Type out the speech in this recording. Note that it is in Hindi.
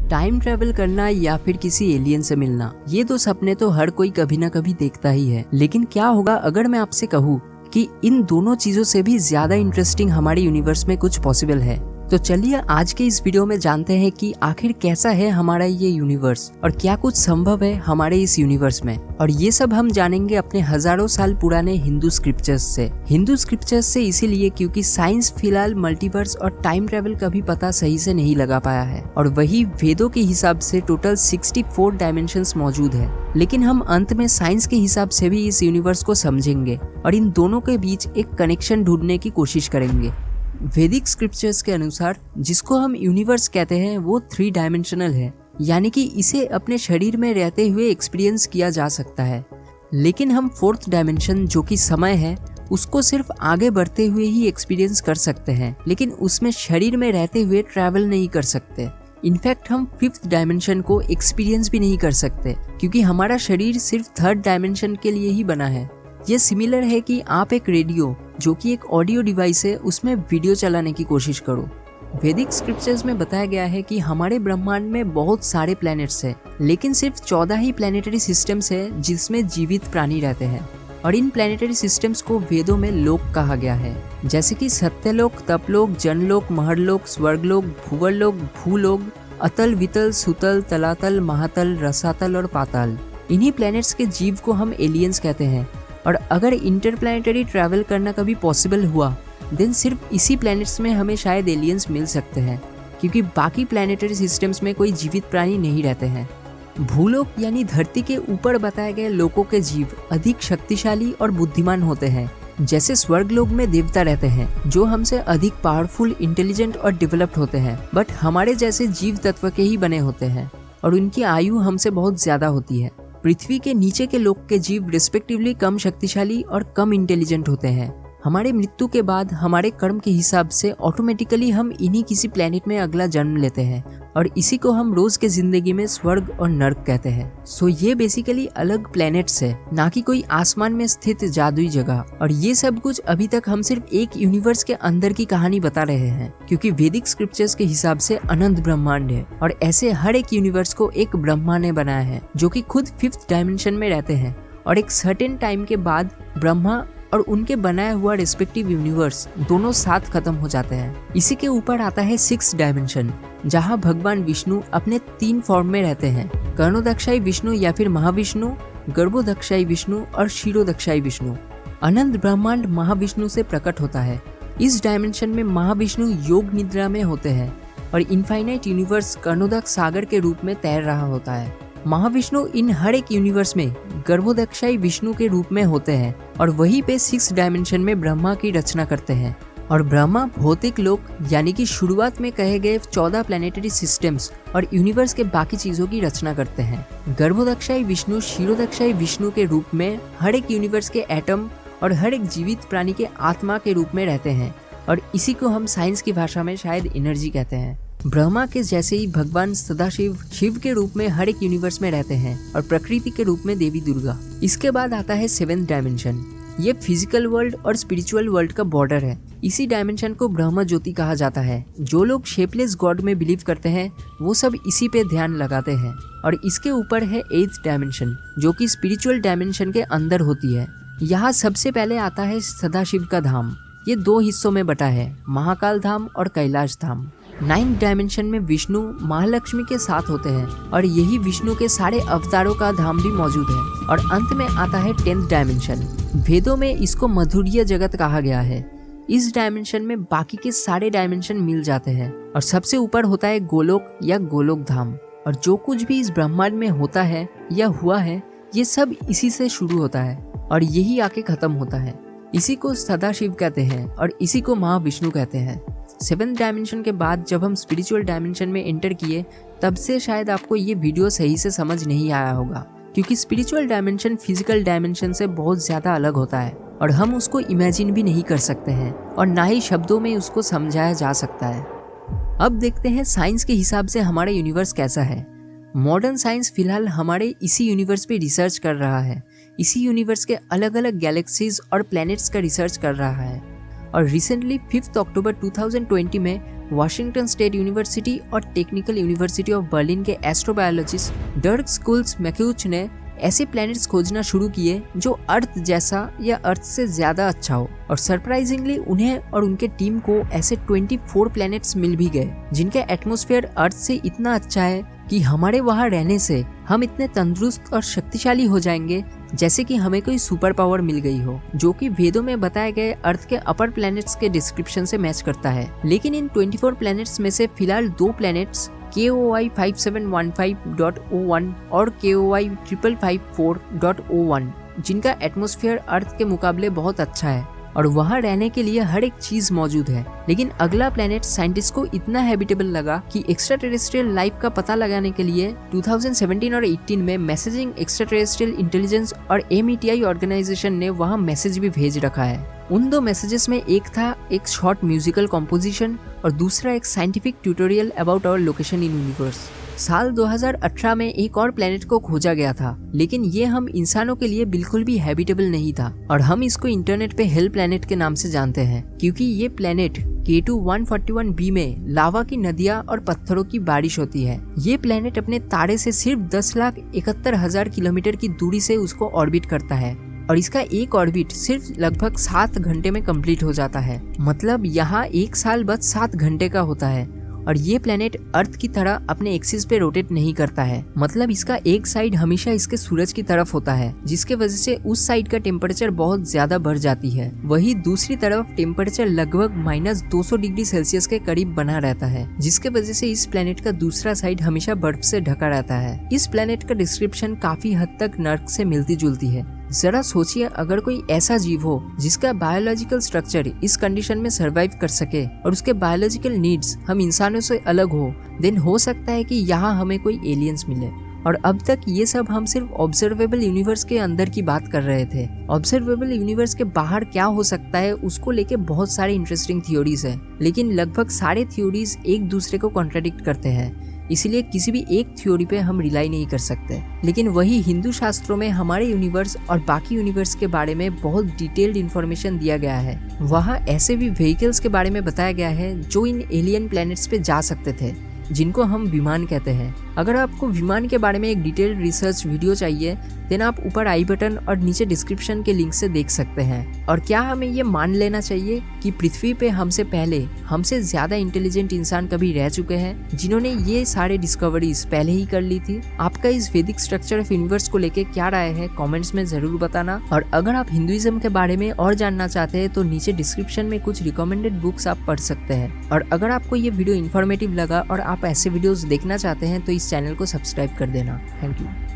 टाइम ट्रेवल करना या फिर किसी एलियन से मिलना, ये दो सपने तो हर कोई कभी ना कभी देखता ही है। लेकिन क्या होगा अगर मैं आपसे कहूँ कि इन दोनों चीजों से भी ज्यादा इंटरेस्टिंग हमारे यूनिवर्स में कुछ पॉसिबल है। तो चलिए आज के इस वीडियो में जानते हैं कि आखिर कैसा है हमारा ये यूनिवर्स और क्या कुछ संभव है हमारे इस यूनिवर्स में। और ये सब हम जानेंगे अपने हजारों साल पुराने हिंदू स्क्रिप्चर्स से। हिंदू स्क्रिप्चर्स से इसीलिए क्योंकि साइंस फिलहाल मल्टीवर्स और टाइम ट्रेवल का भी पता सही से नहीं लगा पाया है। और वही वेदों के हिसाब से टोटल 64 डायमेंशंस मौजूद है। लेकिन हम अंत में साइंस के हिसाब से भी इस यूनिवर्स को समझेंगे और इन दोनों के बीच एक कनेक्शन ढूंढने की कोशिश करेंगे। वैदिक स्क्रिप्चर्स के अनुसार जिसको हम यूनिवर्स कहते हैं वो 3 डायमेंशनल है, यानी कि इसे अपने शरीर में रहते हुए एक्सपीरियंस किया जा सकता है। लेकिन हम 4th डायमेंशन जो कि समय है उसको सिर्फ आगे बढ़ते हुए ही एक्सपीरियंस कर सकते हैं, लेकिन उसमें शरीर में रहते हुए ट्रैवल नहीं कर सकते। इनफैक्ट हम 5th डायमेंशन को एक्सपीरियंस भी नहीं कर सकते क्योंकि हमारा शरीर सिर्फ 3rd डायमेंशन के लिए ही बना है। ये सिमिलर है कि आप एक रेडियो जो कि एक ऑडियो डिवाइस है उसमें वीडियो चलाने की कोशिश करो। वैदिक स्क्रिप्चर्स में बताया गया है कि हमारे ब्रह्मांड में बहुत सारे प्लैनेट्स हैं, लेकिन सिर्फ 14 ही प्लैनेटरी सिस्टम्स है जिसमें जीवित प्राणी रहते हैं। और इन प्लैनेटरी सिस्टम्स को वेदों में लोक कहा गया है, जैसे कि सत्यलोक, तपलोक, जनलोक, महरलोक, स्वर्गलोक, भूवरलोक, भूलोक, अतल, वितल, सुतल, तलातल, महातल, रसातल और पाताल। इन्हीं प्लैनेट्स के जीव को हम एलियंस कहते हैं। और अगर इंटरप्लैनेटरी ट्रैवल करना कभी पॉसिबल हुआ देन सिर्फ इसी प्लैनेट्स में हमें शायद एलियंस मिल सकते हैं, क्योंकि बाकी प्लैनेटरी सिस्टम्स में कोई जीवित प्राणी नहीं रहते हैं। भूलोक यानी धरती के ऊपर बताए गए लोकों के जीव अधिक शक्तिशाली और बुद्धिमान होते हैं। जैसे स्वर्गलोक में देवता रहते हैं जो हमसे अधिक पावरफुल, इंटेलिजेंट और डेवलप्ड होते हैं, बट हमारे जैसे जीव तत्व के ही बने होते हैं और उनकी आयु हमसे बहुत ज्यादा होती है। पृथ्वी के नीचे के लोक के जीव रिस्पेक्टिवली कम शक्तिशाली और कम इंटेलिजेंट होते हैं। हमारे मृत्यु के बाद हमारे कर्म के हिसाब से ऑटोमेटिकली हम इन्हीं किसी प्लेनेट में अगला जन्म लेते हैं और इसी को हम रोज के जिंदगी में स्वर्ग और नर्क कहते हैं। सो ये बेसिकली अलग प्लैनेट्स है, ना कि कोई आसमान में स्थित जादुई जगह। और ये सब कुछ अभी तक हम सिर्फ एक यूनिवर्स के अंदर की कहानी बता रहे हैं, क्योंकि वैदिक स्क्रिप्चर्स के हिसाब से अनंत ब्रह्मांड है और ऐसे हर एक यूनिवर्स को एक ब्रह्मा ने बनाया है जो कि खुद 5th डायमेंशन में रहते हैं। और एक सर्टेन टाइम के बाद ब्रह्मा और उनके बनाया हुआ रिस्पेक्टिव यूनिवर्स दोनों साथ खत्म हो जाते हैं। इसी के ऊपर आता है 6th डायमेंशन, जहां भगवान विष्णु अपने 3 फॉर्म में रहते हैं, कर्णोदक्षाई विष्णु या फिर महाविष्णु, गर्भोदक्षाई विष्णु और क्षीरोदक्षाई विष्णु। अनंत ब्रह्मांड महाविष्णु से प्रकट होता है। इस डायमेंशन में महाविष्णु योग निद्रा में होते हैं और इनफाइनाइट यूनिवर्स कर्णोदक सागर के रूप में तैर रहा होता है। महाविष्णु इन हर एक यूनिवर्स में गर्भोदक्षाई विष्णु के रूप में होते हैं और वहीं पे 6th डायमेंशन में ब्रह्मा की रचना करते हैं। और ब्रह्मा भौतिक लोक यानी कि शुरुआत में कहे गए 14 प्लैनेटरी सिस्टम्स और यूनिवर्स के बाकी चीजों की रचना करते हैं। गर्भोदक्षाई विष्णु क्षीरोदक्षाई विष्णु के रूप में हर एक यूनिवर्स के एटम और हर एक जीवित प्राणी के आत्मा के रूप में रहते हैं और इसी को हम साइंस की भाषा में शायद एनर्जी कहते हैं। ब्रह्मा के जैसे ही भगवान सदाशिव शिव के रूप में हर एक यूनिवर्स में रहते हैं और प्रकृति के रूप में देवी दुर्गा। इसके बाद आता है 7th डायमेंशन। ये फिजिकल वर्ल्ड और स्पिरिचुअल वर्ल्ड का बॉर्डर है। इसी डायमेंशन को ब्रह्म ज्योति कहा जाता है। जो लोग शेपलेस गॉड में बिलीव करते हैं वो सब इसी पे ध्यान लगाते हैं। और इसके ऊपर है 8th डायमेंशन, जो कि स्पिरिचुअल डायमेंशन के अंदर होती है। यहाँ सबसे पहले आता है सदाशिव का धाम। ये 2 हिस्सों में बटा है, महाकाल धाम और कैलाश धाम। 9th डायमेंशन में विष्णु महालक्ष्मी के साथ होते हैं और यही विष्णु के सारे अवतारों का धाम भी मौजूद है। और अंत में आता है 10th डायमेंशन। वेदों में इसको मधुर्य जगत कहा गया है। इस डायमेंशन में बाकी के सारे डायमेंशन मिल जाते हैं और सबसे ऊपर होता है गोलोक या गोलोक धाम। और जो कुछ भी इस ब्रह्मांड में होता है या हुआ है ये सब इसी से शुरू होता है और यही आके खत्म होता है। इसी को सदाशिव कहते हैं और इसी को महाविष्णु कहते हैं। 7th डायमेंशन के बाद जब हम स्पिरिचुअल डायमेंशन में एंटर किए तब से शायद आपको ये वीडियो सही से समझ नहीं आया होगा, क्योंकि स्पिरिचुअल डायमेंशन फिजिकल डायमेंशन से बहुत ज़्यादा अलग होता है और हम उसको इमेजिन भी नहीं कर सकते हैं और ना ही शब्दों में उसको समझाया जा सकता है। अब देखते हैं साइंस के हिसाब से हमारा यूनिवर्स कैसा है। मॉडर्न साइंस फिलहाल हमारे इसी यूनिवर्स पे रिसर्च कर रहा है। इसी यूनिवर्स के अलग अलग गैलेक्सीज और प्लैनेट्स का रिसर्च कर रहा है। और रिसेंटली 5 अक्टूबर 2020 में वॉशिंगटन स्टेट यूनिवर्सिटी और टेक्निकल यूनिवर्सिटी ऑफ बर्लिन के एस्ट्रोबायोलॉजिस्ट डर्क स्कूल्स मैक्यूच ने ऐसे प्लैनेट्स खोजना शुरू किए जो अर्थ जैसा या अर्थ से ज्यादा अच्छा हो, और सरप्राइजिंगली उन्हें और उनके टीम को ऐसे 24 प्लैनेट्स मिल भी गए जिनके एटमॉस्फेयर अर्थ से इतना अच्छा है कि हमारे वहाँ रहने से हम इतने तंदुरुस्त और शक्तिशाली हो जाएंगे जैसे कि हमें कोई सुपर पावर मिल गई हो, जो कि वेदों में बताए गए अर्थ के अपर प्लैनेट्स के डिस्क्रिप्शन से मैच करता है। लेकिन इन 24 प्लैनेट्स में से फिलहाल 2 प्लैनेट्स KOI 5715.01 और KOI 5554.01 जिनका एटमॉस्फेयर अर्थ के मुकाबले बहुत अच्छा है और वहाँ रहने के लिए हर एक चीज मौजूद है। लेकिन अगला प्लेनेट साइंटिस्ट को इतना हैबिटेबल लगा कि एक्स्ट्रा टेरेस्ट्रियल लाइफ का पता लगाने के लिए 2017 और 18 में मैसेजिंग एक्स्ट्रा टेरेस्ट्रियल इंटेलिजेंस और METI ऑर्गेनाइजेशन ने वहाँ मैसेज भी भेज रखा है। उन 2 मैसेजेस में एक था एक शॉर्ट म्यूजिकल कॉम्पोजिशन और दूसरा एक scientific tutorial about our location in universe. साल 2018 में एक और प्लेनेट को खोजा गया था, लेकिन ये हम इंसानों के लिए बिल्कुल भी हैबिटेबल नहीं था और हम इसको इंटरनेट पे हेल प्लेनेट के नाम से जानते हैं, क्योंकि ये प्लेनेट K2 141b में लावा की नदियां और पत्थरों की बारिश होती है। ये प्लेनेट अपने तारे से सिर्फ 10,71,000 किलोमीटर की दूरी से उसको ऑर्बिट करता है और इसका एक ऑर्बिट सिर्फ लगभग 7 घंटे में कंप्लीट हो जाता है। मतलब यहाँ एक साल बस 7 घंटे का होता है और ये प्लेनेट अर्थ की तरह अपने एक्सिस पे रोटेट नहीं करता है। मतलब इसका एक साइड हमेशा इसके सूरज की तरफ होता है, जिसके वजह से उस साइड का टेम्परेचर बहुत ज्यादा बढ़ जाती है। वही दूसरी तरफ टेम्परेचर लगभग -200 डिग्री सेल्सियस के करीब बना रहता है, जिसके वजह से इस प्लेनेट का दूसरा साइड हमेशा बर्फ से ढका रहता है। इस प्लेनेट का डिस्क्रिप्शन काफी हद तक नर्क से मिलती जुलती है। जरा सोचिए, अगर कोई ऐसा जीव हो जिसका बायोलॉजिकल स्ट्रक्चर इस कंडीशन में सरवाइव कर सके और उसके बायोलॉजिकल नीड्स हम इंसानों से अलग हो, देन हो सकता है कि यहाँ हमें कोई एलियंस मिले। और अब तक ये सब हम सिर्फ ऑब्जर्वेबल यूनिवर्स के अंदर की बात कर रहे थे। ऑब्जर्वेबल यूनिवर्स के बाहर क्या हो सकता है उसको लेके बहुत सारे इंटरेस्टिंग थ्योरीज है, लेकिन लगभग सारे थ्योरीज एक दूसरे को कॉन्ट्राडिक्ट करते हैं, इसलिए किसी भी एक थ्योरी पे हम रिलाई नहीं कर सकते। लेकिन वही हिंदू शास्त्रों में हमारे यूनिवर्स और बाकी यूनिवर्स के बारे में बहुत डिटेल्ड इन्फॉर्मेशन दिया गया है। वहाँ ऐसे भी व्हीकल्स के बारे में बताया गया है जो इन एलियन प्लैनेट्स पे जा सकते थे, जिनको हम विमान कहते हैं। अगर आपको विमान के बारे में एक डिटेल्ड रिसर्च वीडियो चाहिए, देन आप ऊपर आई बटन और नीचे डिस्क्रिप्शन के लिंक से देख सकते हैं। और क्या हमें ये मान लेना चाहिए कि पृथ्वी पे हमसे पहले हमसे ज्यादा इंटेलिजेंट इंसान कभी रह चुके हैं, जिन्होंने ये सारे डिस्कवरीज पहले ही कर ली थी? आपका इस वैदिक स्ट्रक्चर ऑफ यूनिवर्स को लेके क्या राय है, कमेंट्स में जरूर बताना। और अगर आप हिंदुइज्म के बारे में और जानना चाहते हैं तो नीचे डिस्क्रिप्शन में कुछ रिकमेंडेड बुक्स आप पढ़ सकते हैं। और अगर आपको ये वीडियो इन्फॉर्मेटिव लगा और आप ऐसे वीडियोस देखना चाहते हैं तो इस चैनल को सब्सक्राइब कर देना। Thank you.